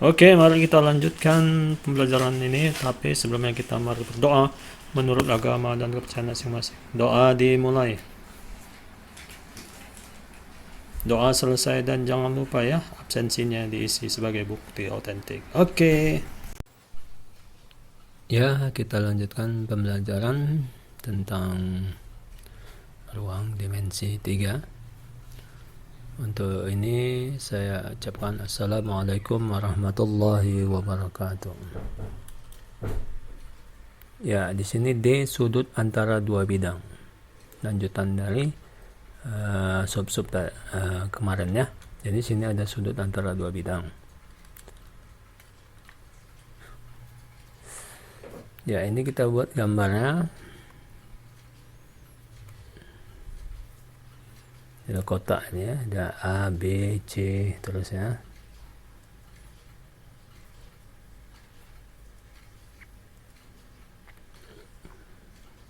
Oke, mari kita lanjutkan pembelajaran ini. Tapi sebelumnya kita mari berdoa menurut agama dan kepercayaan masing-masing. Doa dimulai. Doa selesai dan jangan lupa ya, absensinya diisi sebagai bukti otentik. Oke. Ya, kita lanjutkan pembelajaran tentang ruang dimensi 3. Untuk ini saya ucapkan Assalamualaikum warahmatullahi wabarakatuh. Ya, di sini D sudut antara dua bidang. Lanjutan dari sub-sub kemarin ya. Jadi sini ada sudut antara dua bidang. Ya, ini kita buat gambarnya. Ada kotak ini ya, ada A, B, C terus ya.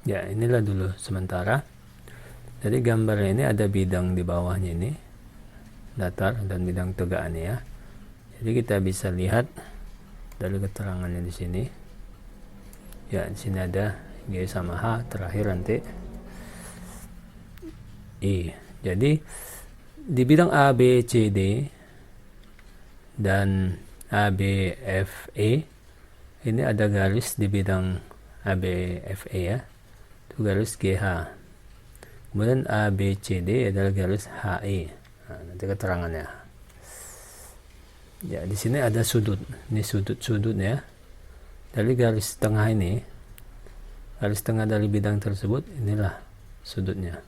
Ya, inilah dulu sementara. Jadi gambar ini ada bidang di bawahnya ini, datar dan bidang tegak ini ya. Jadi kita bisa lihat dari keterangannya di sini. Ya, di sini ada G sama H, terakhir nanti I. Jadi di bidang A, B, C, D dan A, B, F, E ini ada garis di bidang A, B, F, E ya. Itu garis GH. Kemudian A, B, C, D adalah garis HE. Nah, nanti keterangannya. Ya, di sini ada sudut. Ini sudut-sudut ya. Dari garis tengah ini, garis tengah dari bidang tersebut, inilah sudutnya.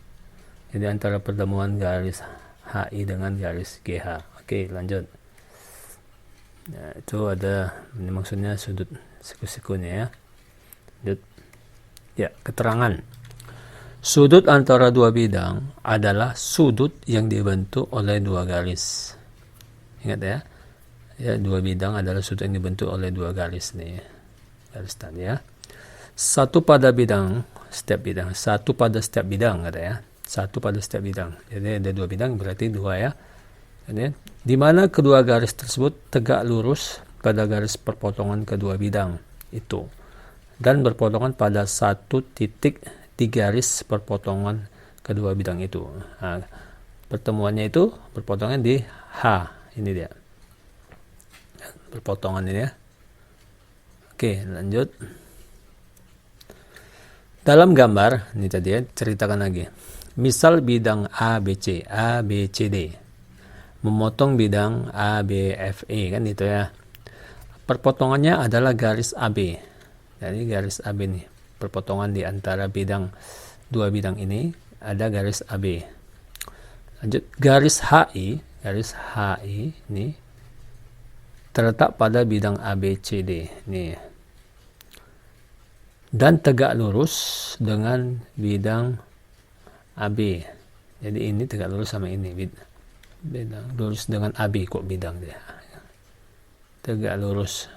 Jadi antara pertemuan garis HI dengan garis GH. Oke, lanjut. Nah, itu ada, ini maksudnya sudut siku-sikunya ya. Lanjut. Ya, keterangan. Sudut antara dua bidang adalah sudut yang dibentuk oleh dua garis. Ingat ya. Ya, dua bidang adalah sudut yang dibentuk oleh dua garis nih. Garis tadi ya. Satu pada bidang, setiap bidang. Satu pada setiap bidang kata ya. Satu pada setiap bidang. Jadi ada dua bidang berarti dua ya. Jadi, di mana kedua garis tersebut tegak lurus pada garis perpotongan kedua bidang itu dan berpotongan pada satu titik di garis perpotongan kedua bidang itu. Nah, pertemuannya itu berpotongan di H. Ini dia. Perpotongan ini ya. Oke, lanjut. Dalam gambar, ini tadi ya, ceritakan lagi. Misal bidang A, B, C, A, B, C, D. Memotong bidang A, B, F, E, kan itu ya. Perpotongannya adalah garis AB. Jadi garis AB nih. Perpotongan di antara bidang, dua bidang ini, ada garis AB. Lanjut, garis HI ini terletak pada bidang ABCD. Nih. Dan tegak lurus dengan bidang AB. Jadi ini tegak lurus sama ini. Bidang lurus dengan AB kok bidang dia. Tegak lurus.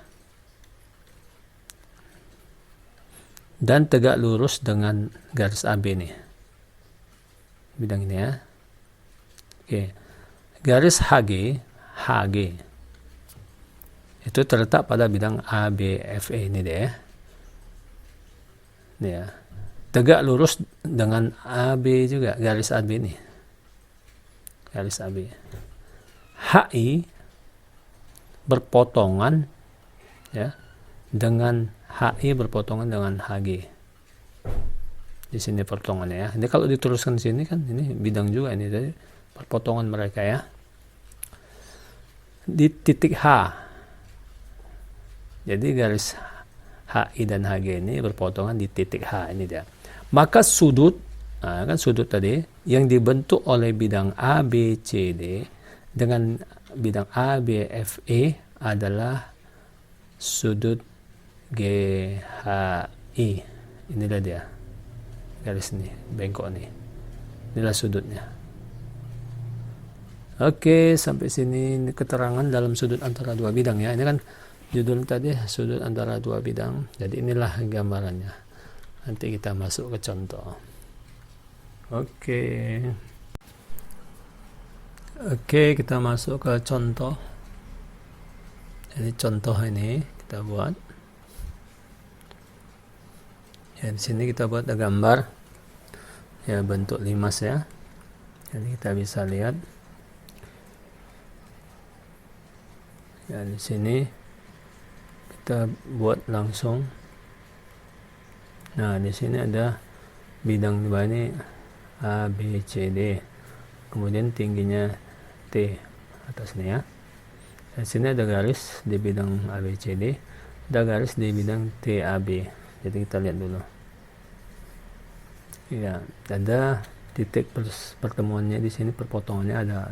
Dan tegak lurus dengan garis AB nih. Bidang ini ya. Oke. Garis HG itu terletak pada bidang ABFE ini deh ya. Nih ya. Tegak lurus dengan AB juga, garis AB nih. Garis AB. HI berpotongan ya dengan HI berpotongan dengan HG. Di sini perpotongannya ya. Ini kalau diteruskan di sini kan ini bidang juga ini, jadi perpotongan mereka ya. Di titik H. Jadi garis HI dan HG ini berpotongan di titik H ini dia. Maka sudut, kan sudut tadi yang dibentuk oleh bidang ABCD dengan bidang ABFE adalah sudut GHI. Inilah dia. Garis ini, bengkok nih. Inilah sudutnya. Oke, sampai sini keterangan dalam sudut antara dua bidang ya. Ini kan judul tadi sudut antara dua bidang. Jadi inilah gambarannya. Nanti kita masuk ke contoh. Oke, kita masuk ke contoh. Ini contoh ini kita buat. Ya, di sini kita buat ada gambar ya bentuk limas ya. Jadi kita bisa lihat ya, di sini kita buat langsung. Nah, di sini ada bidang di bawah ini A, B, C, D. Kemudian tingginya T atasnya ya. Di sini ada garis di bidang A, B, C, D. Ada garis di bidang T, A, B. Jadi kita lihat dulu. Ya, ada titik pertemuannya di sini, perpotongannya ada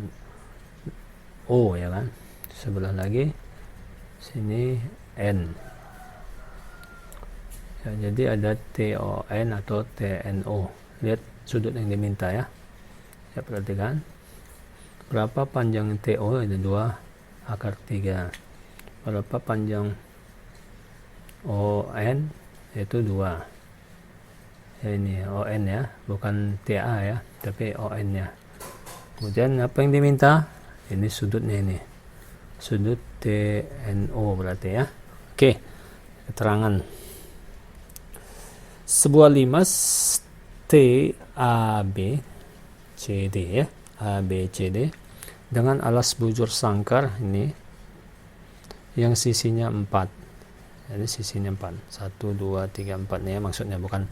O ya kan. Sebelah lagi sini N. Ya, jadi ada TON atau TNO. Lihat sudut yang diminta ya. Ya, perhatikan. Berapa panjang TO? Ada 2 akar 3. Berapa panjang ON? Yaitu 2. Ya, ini ON ya, bukan TA ya, tapi ON ya. Kemudian apa yang diminta? Ini sudutnya ini. Sudut TNO berarti ya. Oke, keterangan. Sebuah limas TAB CD ya, ABCD dengan alas bujur sangkar ini yang sisinya 4. Jadi sisinya 4. 1 2 3 4 nih ya, maksudnya bukan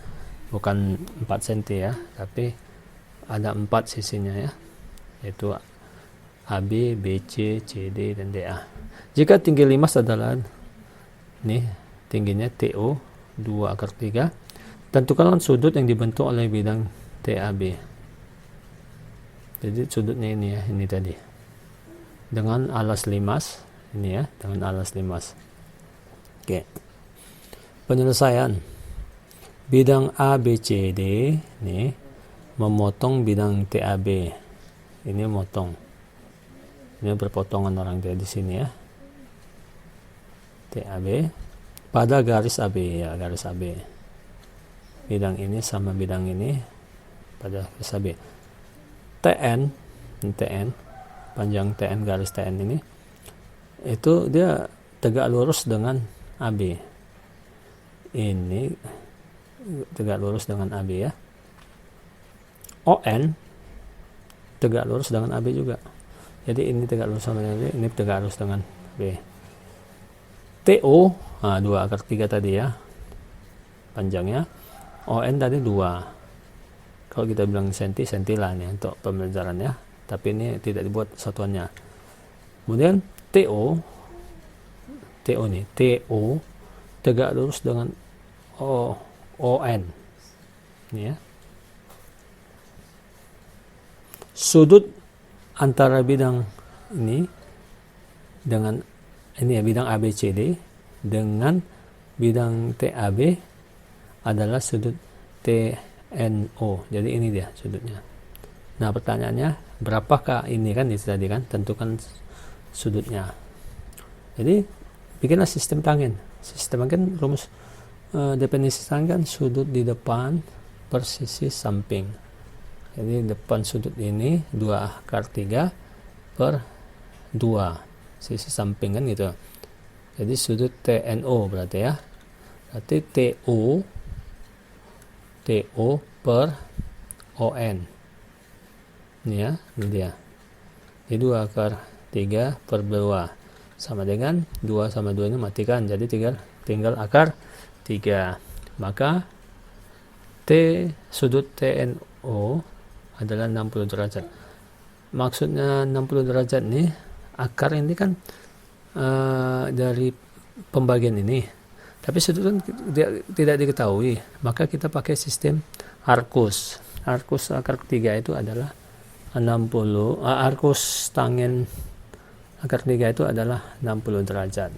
4 cm ya, tapi ada 4 sisinya ya. Yaitu AB, BC, CD dan DA. Jika tinggi limas adalah nih tingginya TO 2 akar 3, tentukanlah sudut yang dibentuk oleh bidang TAB. Jadi sudutnya ini ya, ini tadi. Dengan alas limas, ini ya, dengan alas limas. Oke. Penyelesaian. Bidang ABCD nih memotong bidang TAB. Ini motong. Ini berpotongan orang dia di sini ya. TAB pada garis AB ya, garis AB. Bidang ini sama bidang ini pada garis AB. TN, panjang TN, garis TN ini itu dia tegak lurus dengan AB. Ini tegak lurus dengan AB ya. ON tegak lurus dengan AB juga. Jadi ini tegak lurus sama AB, ini tegak lurus dengan B. TO, 2 akar 3 tadi ya panjangnya. ON tadi 2. Kalau kita bilang senti lah nih untuk pembelajaran ya, tapi ini tidak dibuat satuannya. Kemudian TO nih, TO tegak lurus dengan ON ini ya. Sudut antara bidang ini dengan ini ya, bidang ABCD dengan bidang TAB adalah sudut TNO. Jadi ini dia sudutnya. Nah, pertanyaannya berapakah ini kan itu tadi kan, tentukan sudutnya. Jadi bikinlah sistem tanggen. Sistem tanggen rumus definisi tanggen sudut di depan per sisi samping. Jadi depan sudut ini 2 akar 3 per 2 sisi samping kan gitu. Jadi sudut TNO berarti ya. Berarti TO per ON. Ini ya, ini dia. Jadi 2 akar 3 per 2 sama dengan 2 sama 2 ini matikan. Jadi tinggal akar 3. Maka sudut TNO adalah 60 derajat. Maksudnya 60 derajat nih, akar ini kan dari pembagian ini. Tapi sudut kan tidak diketahui. Maka kita pakai sistem arcus. Arcus akar 3 itu adalah 60. Arcus tanggen akar 3 itu adalah 60 derajat.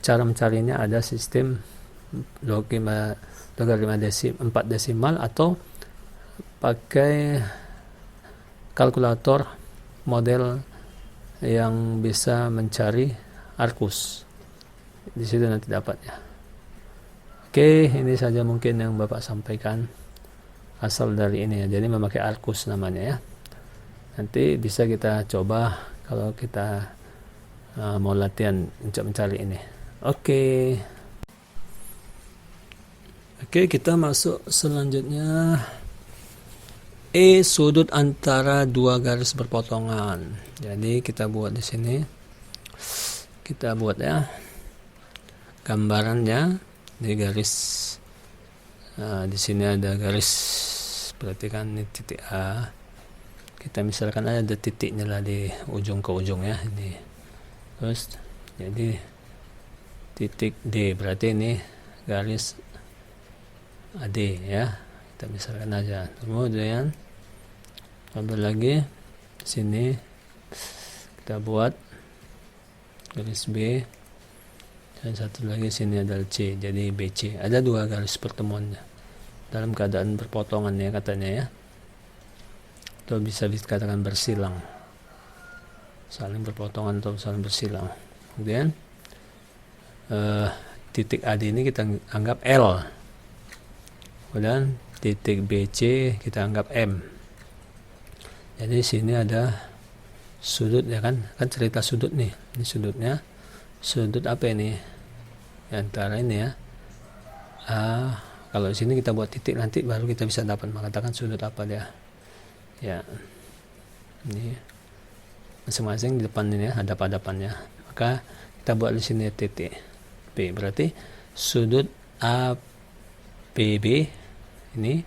Cara mencarinya ada sistem logaritma 4 desimal atau pakai kalkulator model yang bisa mencari arcus. Di situ nanti dapatnya. Oke, ini saja mungkin yang Bapak sampaikan asal dari ini ya. Jadi memakai arcus namanya ya. Nanti bisa kita coba kalau kita mau latihan untuk mencari ini. Oke, kita masuk selanjutnya. Sudut antara dua garis berpotongan. Jadi kita buat di sini. Kita buat ya gambarannya. Di garis di sini ada garis, perhatikan ini titik A. Kita misalkan ada titiknya lah di ujung ke ujung ya ini. Terus jadi titik D, berarti ini garis AD ya. Kita misalkan aja. Kemudian tambah lagi sini kita buat garis B, dan satu lagi sini adalah C, jadi BC. Ada dua garis pertemuannya dalam keadaan berpotongan ya katanya ya, atau bisa dikatakan bersilang, saling berpotongan atau saling bersilang. Kemudian titik AD ini kita anggap L, kemudian titik BC kita anggap M. Jadi sini ada sudut ya kan cerita sudut nih. Ini sudutnya, sudut apa ini? Antara ini ya. Kalau di sini kita buat titik, nanti baru kita bisa dapat mengatakan sudut apa dia. Ya. Ini masing-masing di depan ini ya, hadap-hadapannya. Maka kita buat di sini titik B. Berarti sudut APB ini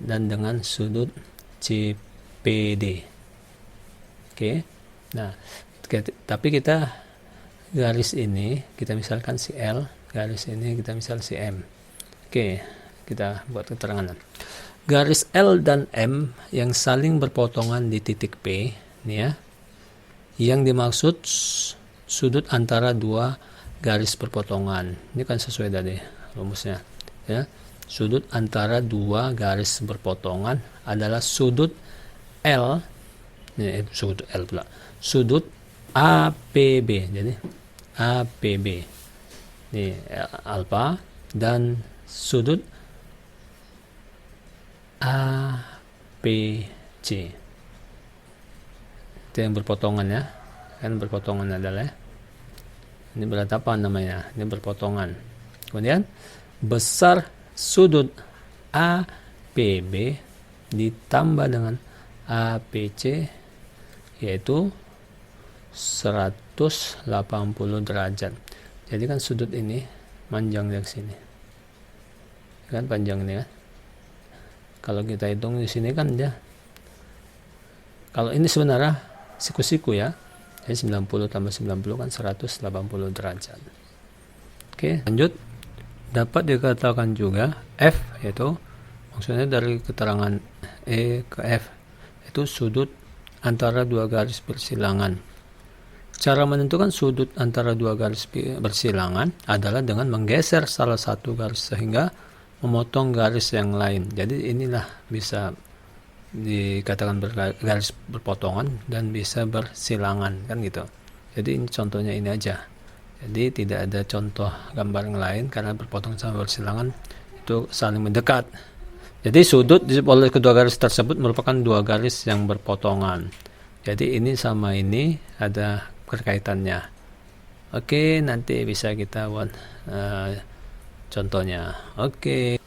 dan dengan sudut CPD. Oke. Nah, tapi kita garis ini kita misalkan si L, garis ini kita misal si M. Oke, kita buat keterangan. Garis L dan M yang saling berpotongan di titik P ini ya. Yang dimaksud sudut antara dua garis berpotongan. Ini kan sesuai tadi rumusnya ya. Sudut antara dua garis berpotongan adalah sudut L, ini sudut L pula, sudut APB. Jadi APB ini alfa dan sudut APC itu yang berpotongan ya, kan berpotongan adalah ini beratapan namanya, ini berpotongan. Kemudian besar sudut APB ditambah dengan APC yaitu 180 derajat. Jadi kan sudut ini panjang dari sini kan, panjang ini kan. Kalau kita hitung di sini kan ya, kalau ini sebenarnya siku-siku ya, jadi 90 tambah 90 kan 180 derajat. Oke, lanjut. Dapat dikatakan juga F, yaitu maksudnya dari keterangan E ke F, itu sudut antara dua garis bersilangan. Cara menentukan sudut antara dua garis bersilangan adalah dengan menggeser salah satu garis sehingga memotong garis yang lain. Jadi inilah bisa dikatakan garis berpotongan dan bisa bersilangan kan gitu. Jadi ini contohnya ini aja. Jadi tidak ada contoh gambar yang lain karena berpotong sama bersilangan itu saling mendekat. Jadi sudut oleh kedua garis tersebut merupakan dua garis yang berpotongan. Jadi ini sama ini ada berkaitannya. Oke, nanti bisa kita buat contohnya. Oke,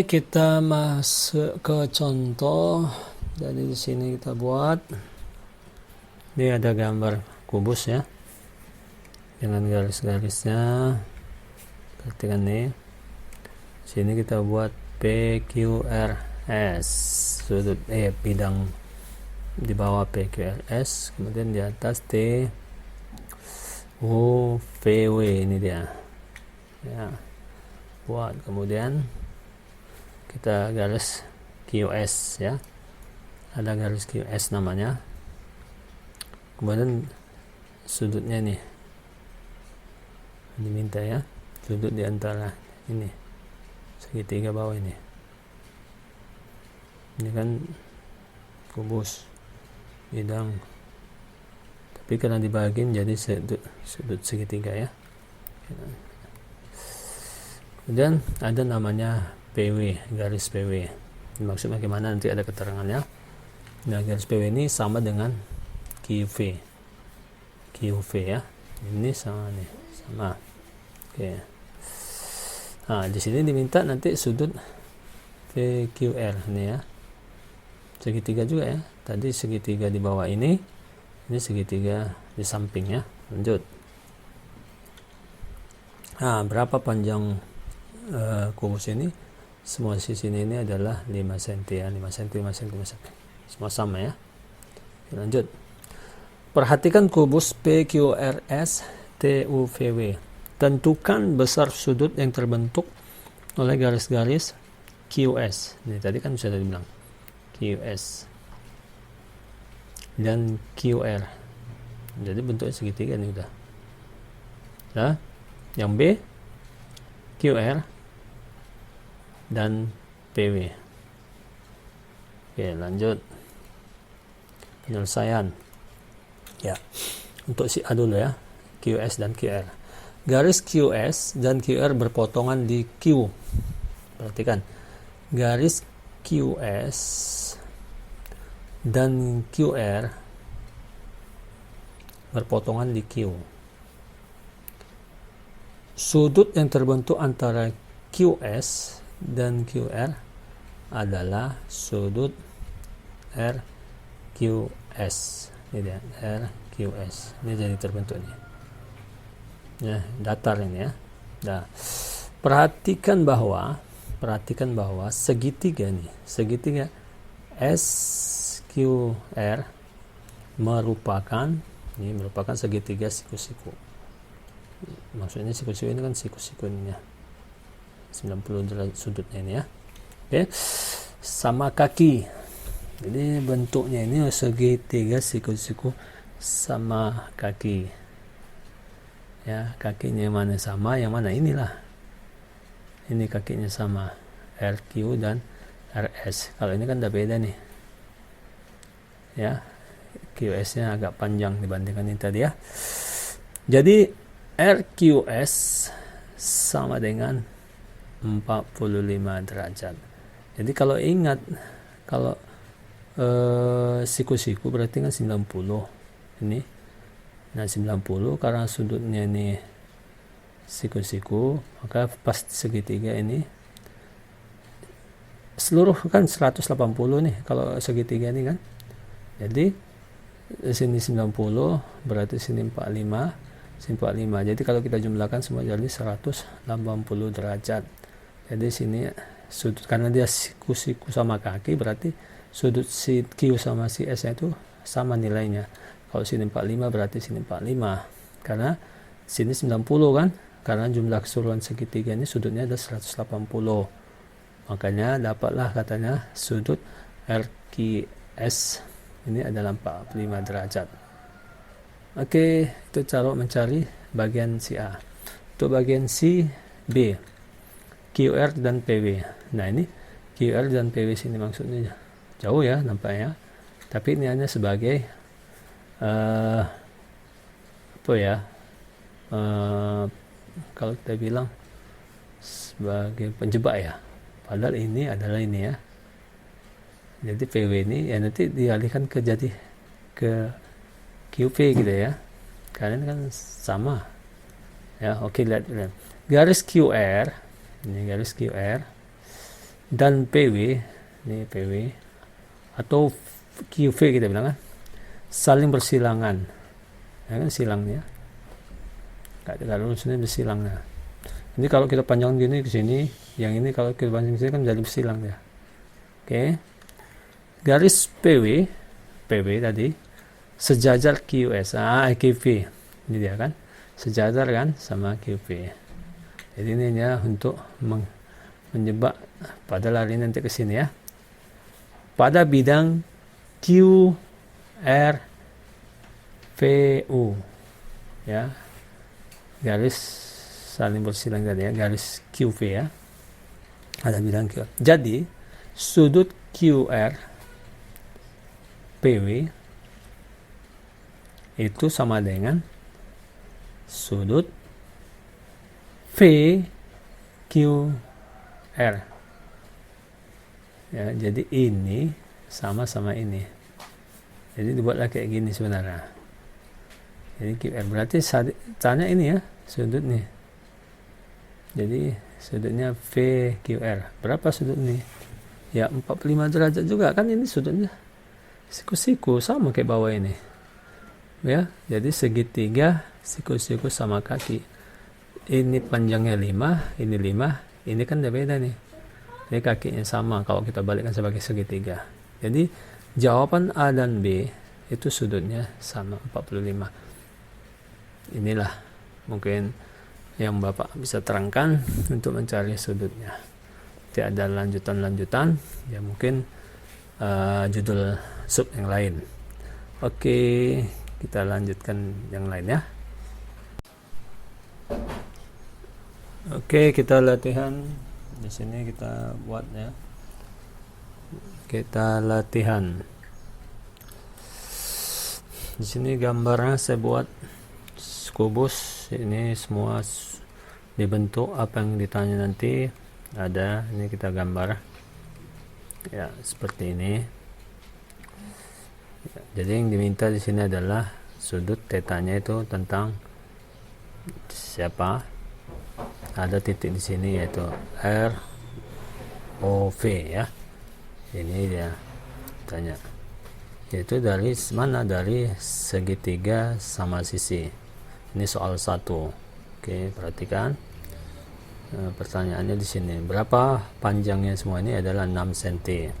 kita masuk ke contoh. Jadi di sini kita buat. Ini ada gambar kubus ya, dengan garis-garisnya. Perhatikan nih. Sini kita buat PQRS, sudut bidang di bawah PQRS, kemudian di atas TOVW, ini dia ya, buat. Kemudian kita garis QS ya, ada garis QS namanya. Kemudian sudutnya nih diminta ya, sudut di antara ini segitiga bawah ini kan kubus bidang, tapi karena dibagiin jadi sudut segitiga ya. Kemudian ada namanya PW, garis PW. Maksudnya bagaimana nanti ada keterangannya. Nah, garis PW ini sama dengan QV. QV ya. Ini sama nih, sama. Oke. Nah, di sini diminta nanti sudut PQR ini ya. Segitiga juga ya. Tadi segitiga di bawah ini segitiga di samping ya. Lanjut. Nah, berapa panjang kubus ini? Semua sisi ini adalah 5 cm ya, 5 cm, 5 cm, 5 cm. Semua sama ya. Lanjut. Perhatikan kubus PQRS TUVW. Tentukan besar sudut yang terbentuk oleh garis-garis QS. Ini tadi kan sudah dibilang QS dan QR. Jadi bentuknya segitiga nih udah. Nah, yang B QR dan PW. Oke, lanjut. Penyelesaian. Ya. Untuk si A dulu ya. QS dan QR. Garis QS dan QR berpotongan di Q. Perhatikan. Garis QS dan QR berpotongan di Q. Sudut yang terbentuk antara QS dan QR adalah sudut RQS. Ini dia, RQS. Ini jadi terbentuk nih. Ya, datar ini ya. Nah, perhatikan bahwa segitiga SQR merupakan segitiga siku-siku. Maksudnya siku-siku ini kan siku-siku ini ya. 90 derajat sudutnya ini ya. Oke. Sama kaki. Jadi bentuknya ini segitiga siku-siku sama kaki. Ya, kakinya yang mana sama, yang mana inilah. Ini kakinya sama, RQ dan RS. Kalau ini kan udah beda nih. Ya, QS-nya agak panjang dibandingkan ini tadi ya. Jadi RQS sama dengan 45 derajat. Jadi kalau ingat, kalau siku-siku berarti kan 90 ini. Nah 90 karena sudutnya ini siku-siku, maka pas segitiga ini seluruh kan 180 nih kalau segitiga ini kan. Jadi sini 90 berarti sini 45, sini 45. Jadi kalau kita jumlahkan semua jadi 180 derajat. Jadi sini sudut, karena dia siku-siku sama kaki, berarti sudut si Q sama si S itu sama nilainya. Kalau sini 45 berarti sini 45. Karena sini 90 kan. Karena jumlah keseluruhan segitiga ini sudutnya ada 180. Makanya dapatlah katanya sudut RQS ini adalah 45 derajat. Oke, itu cara mencari bagian si A. Untuk bagian si B, QR dan PW. Nah ini QR dan PW sini maksudnya jauh ya nampaknya. Tapi ini hanya sebagai apa ya, kalau kita bilang sebagai penjebak ya, padahal ini adalah ini ya. Jadi PW ini ya nanti dialihkan ke jadi ke QP gitu ya, karena ini kan sama ya. Oke, lihat garis QR, ini garis QR dan PW, ini PW atau QV kita bilang kan, saling bersilangan ya kan, silangnya kalau sini bersilang. Nah ini kalau kita panjang gini ke sini, yang ini kalau kita panjang ke sini kan jadi bersilang ya. Oke, garis PW tadi sejajar QS, QV ini dia kan, sejajar kan sama QV. Jadi ini ya untuk menjebak pada lari nanti ke sini ya, pada bidang QRVU ya, garis saling bersilang tadi ya, garis QV ya, ada bidang QR. Jadi sudut QR PW itu sama dengan sudut VQR ya. Jadi ini sama-sama ini, jadi dibuatlah kayak gini sebenarnya Jadi QR berarti tanya ini ya, sudut nih. Jadi sudutnya VQR. Berapa sudut nih? Ya 45 derajat juga kan ini sudutnya. Siku-siku sama kayak bawah ini. Ya, jadi segitiga siku-siku sama kaki. Ini panjangnya 5, ini 5, ini kan beda nih. Ini kakinya sama kalau kita balikkan sebagai segitiga. Jadi jawaban A dan B itu sudutnya sama 45. Inilah mungkin yang Bapak bisa terangkan untuk mencari sudutnya. Tidak ada lanjutan-lanjutan, ya mungkin judul sub yang lain. Oke, kita lanjutkan yang lain ya. Oke, kita latihan di sini, kita buat ya. Kita latihan. Di sini gambarnya saya buat kubus, ini semua dibentuk apa yang ditanya nanti ada. Ini kita gambar ya seperti ini ya. Jadi yang diminta di sini adalah sudut tetanya itu tentang siapa, ada titik di sini yaitu ROV ya. Ini dia tanya, yaitu dari mana, dari segitiga sama sisi. Ini soal 1. Oke, perhatikan. Pertanyaannya di sini, berapa panjangnya semua ini adalah 6 cm.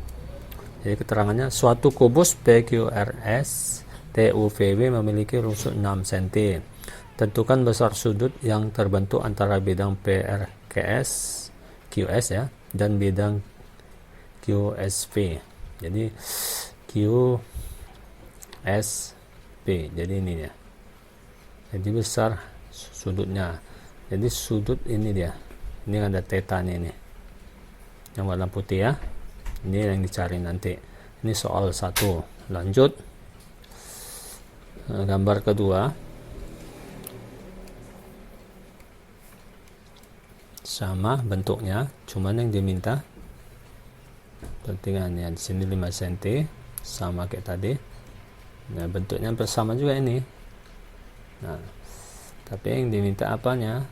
Jadi keterangannya, suatu kubus PQRS TUVW memiliki rusuk 6 cm. Tentukan besar sudut yang terbentuk antara bidang PRQS QS ya dan bidang QSV. Jadi QSP. Jadi ini ya. Jadi besar sudutnya. Jadi sudut ini dia. Ini ada tetanya ini. Yang warna putih ya. Ini yang dicari nanti. Ini soal 1. Lanjut. Gambar kedua. Sama bentuknya, cuman yang diminta perhatikan ya, di sini 5 cm sama kayak tadi. Nah, bentuknya bersama juga ini. Nah, tapi yang diminta apanya?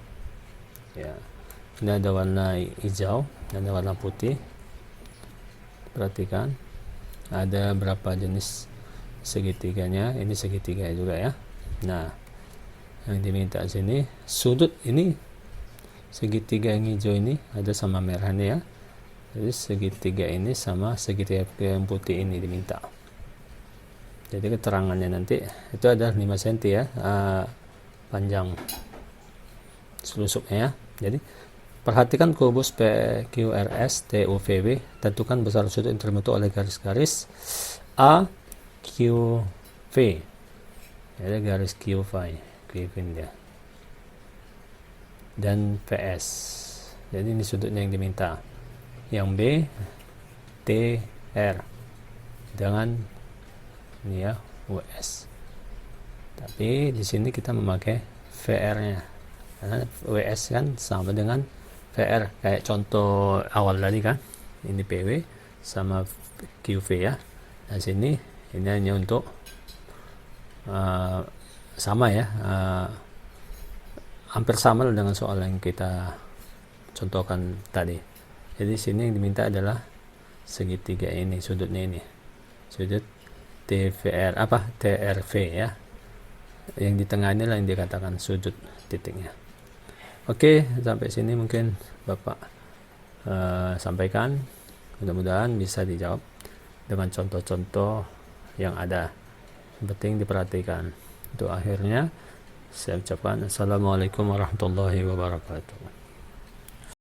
Ya, ini ada warna hijau, ada warna putih. Perhatikan, ada berapa jenis segitiganya? Ini segitiga juga ya. Nah, yang diminta sini sudut ini segitiga yang hijau ini ada sama merahnya ya. Jadi segitiga ini sama segitiga yang putih ini diminta. Jadi keterangannya nanti itu ada 5 cm ya, panjang selusuknya ya. Jadi perhatikan kubus PQRS TUVW, tentukan besar sudut yang terbentuk oleh garis-garis AQV. Jadi garis QV dia. Dan PS. Jadi ini sudutnya yang diminta. Yang B TR dengan ini ya WS. Tapi di sini kita memakai VR-nya. Karena WS kan sama dengan VR, kayak contoh awal tadi kan. Ini PW sama QV ya. Nah sini ini hanya untuk sama ya. Hampir sama dengan soal yang kita contohkan tadi. Jadi sini yang diminta adalah segitiga ini, sudutnya ini. Sudut TRV ya. Yang di tengah ini lah yang dikatakan sudut titiknya. Oke, sampai sini mungkin Bapak sampaikan. Mudah-mudahan bisa dijawab dengan contoh-contoh yang ada. Yang penting diperhatikan. Untuk akhirnya saya ucapkan Assalamualaikum warahmatullahi wabarakatuh.